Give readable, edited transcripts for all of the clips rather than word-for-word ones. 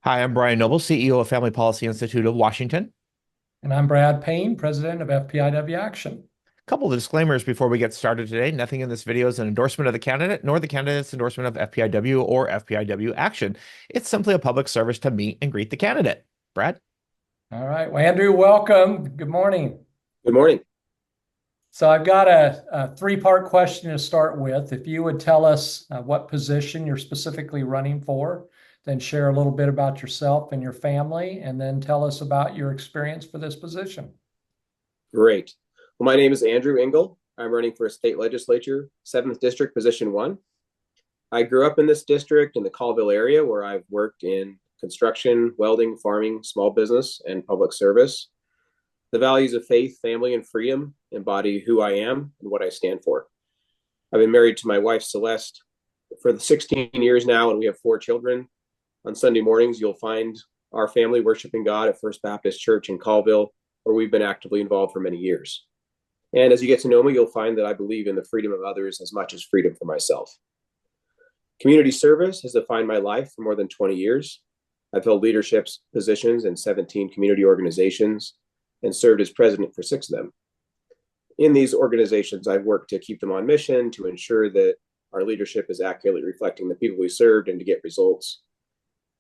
Hi, I'm Brian Noble, CEO of Family Policy Institute of Washington. And I'm Brad Payne, president of FPIW Action. A couple of disclaimers before we get started today. Nothing in this video is an endorsement of the candidate, nor the candidate's endorsement of FPIW or FPIW Action. It's simply a public service to meet and greet the candidate. Brad? All right. Well, Andrew, welcome. Good morning. Good morning. So I've got a three-part question to start with. If you would tell us what position you're specifically running for, then share a little bit about yourself and your family, and then tell us about your experience for this position. Great. Well, my name is Andrew Engell. I'm running for a state legislature, 7th District, Position 1. I grew up in this district in the Colville area where I've worked in construction, welding, farming, small business, and public service. The values of faith, family, and freedom embody who I am and what I stand for. I've been married to my wife, Celeste, for the 16 years now, and we have 4 children. On Sunday mornings, you'll find our family worshiping God at First Baptist Church in Colville, where we've been actively involved for many years. And as you get to know me, you'll find that I believe in the freedom of others as much as freedom for myself. Community service has defined my life for more than 20 years. I've held leadership positions in 17 community organizations and served as president for 6 of them. In these organizations, I've worked to keep them on mission, to ensure that our leadership is accurately reflecting the people we served and to get results.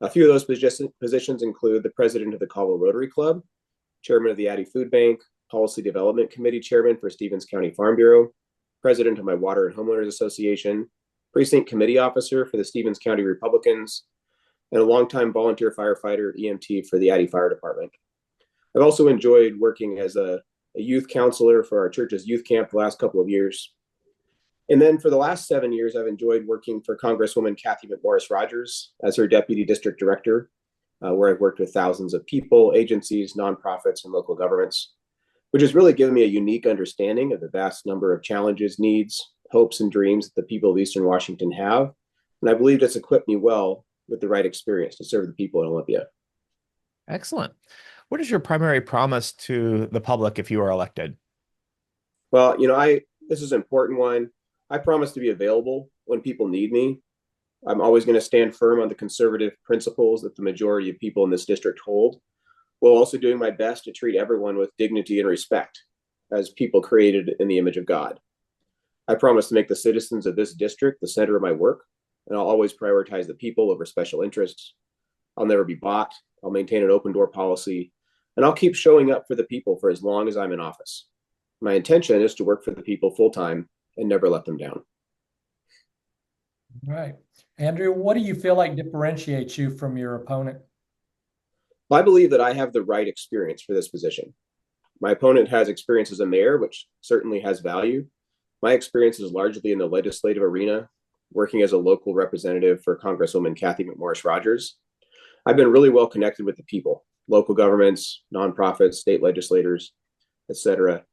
A few of those positions include the president of the Colville Rotary Club, chairman of the Addy Food Bank, Policy Development Committee chairman for Stevens County Farm Bureau, president of my Water and Homeowners Association, precinct committee officer for the Stevens County Republicans, and a longtime volunteer firefighter, EMT, for the Addy Fire Department. I've also enjoyed working as a youth counselor for our church's youth camp the last couple of years. And then for the last 7 years, I've enjoyed working for Congresswoman Kathy McMorris-Rodgers as her deputy district director, where I've worked with thousands of people, agencies, nonprofits, and local governments, which has really given me a unique understanding of the vast number of challenges, needs, hopes, and dreams that the people of Eastern Washington have. And I believe it's equipped me well with the right experience to serve the people in Olympia. Excellent. What is your primary promise to the public if you are elected? Well, this is an important one. I promise to be available when people need me. I'm always going to stand firm on the conservative principles that the majority of people in this district hold, while also doing my best to treat everyone with dignity and respect as people created in the image of God. I promise to make the citizens of this district the center of my work, and I'll always prioritize the people over special interests. I'll never be bought. I'll maintain an open door policy, and I'll keep showing up for the people for as long as I'm in office. My intention is to work for the people full time and never let them down. All right. Andrew, what do you feel like differentiates you from your opponent? Well, I believe that I have the right experience for this position. My opponent has experience as a mayor, which certainly has value. My experience is largely in the legislative arena, working as a local representative for Congresswoman Kathy McMorris-Rodgers. I've been really well connected with the people, local governments, nonprofits, state legislators, etc.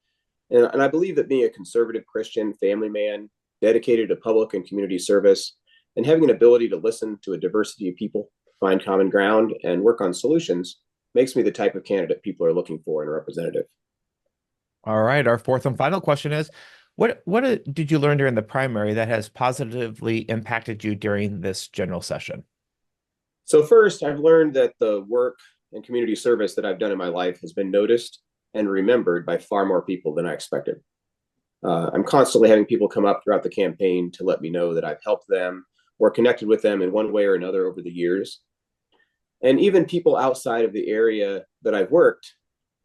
And I believe that being a conservative Christian family man, dedicated to public and community service, and having an ability to listen to a diversity of people, find common ground, and work on solutions makes me the type of candidate people are looking for in a representative. All right, our fourth and final question is, what did you learn during the primary that has positively impacted you during this general session? So first, I've learned that the work and community service that I've done in my life has been noticed and remembered by far more people than I expected. I'm constantly having people come up throughout the campaign to let me know that I've helped them or connected with them in one way or another over the years. And even people outside of the area that I've worked,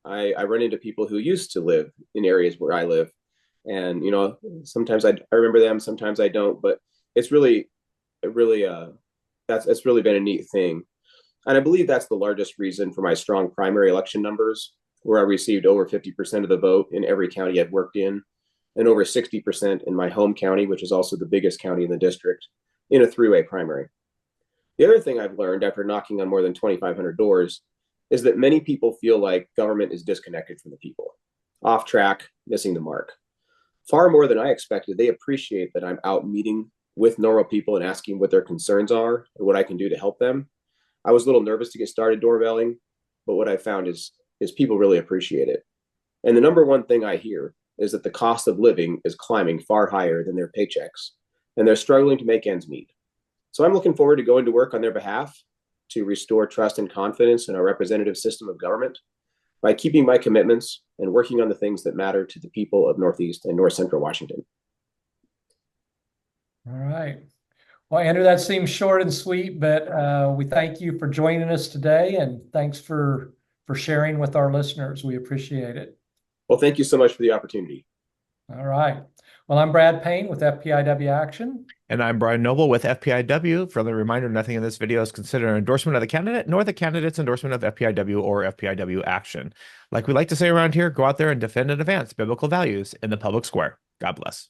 I run into people who used to live in areas where I live. And, sometimes I remember them, sometimes I don't, but it's really, that's really been a neat thing. And I believe that's the largest reason for my strong primary election numbers, where I received over 50% of the vote in every county I've worked in, and over 60% in my home county, which is also the biggest county in the district, in a 3-way primary. The other thing I've learned after knocking on more than 2,500 doors is that many people feel like government is disconnected from the people, off track, missing the mark. Far more than I expected, they appreciate that I'm out meeting with normal people and asking what their concerns are and what I can do to help them. I was a little nervous to get started doorbelling, but what I found is people really appreciate it. And the number one thing I hear is that the cost of living is climbing far higher than their paychecks, and they're struggling to make ends meet. So I'm looking forward to going to work on their behalf to restore trust and confidence in our representative system of government by keeping my commitments and working on the things that matter to the people of Northeast and North Central Washington. All right. Well, Andrew, that seems short and sweet, but we thank you for joining us today, and thanks for sharing with our listeners. We appreciate it. Well, thank you so much for the opportunity. All right. Well, I'm Brad Payne with FPIW Action. And I'm Brian Noble with FPIW. For the reminder, nothing in this video is considered an endorsement of the candidate, nor the candidate's endorsement of FPIW or FPIW action. Like we like to say around here, go out there and defend and advance biblical values in the public square. God bless.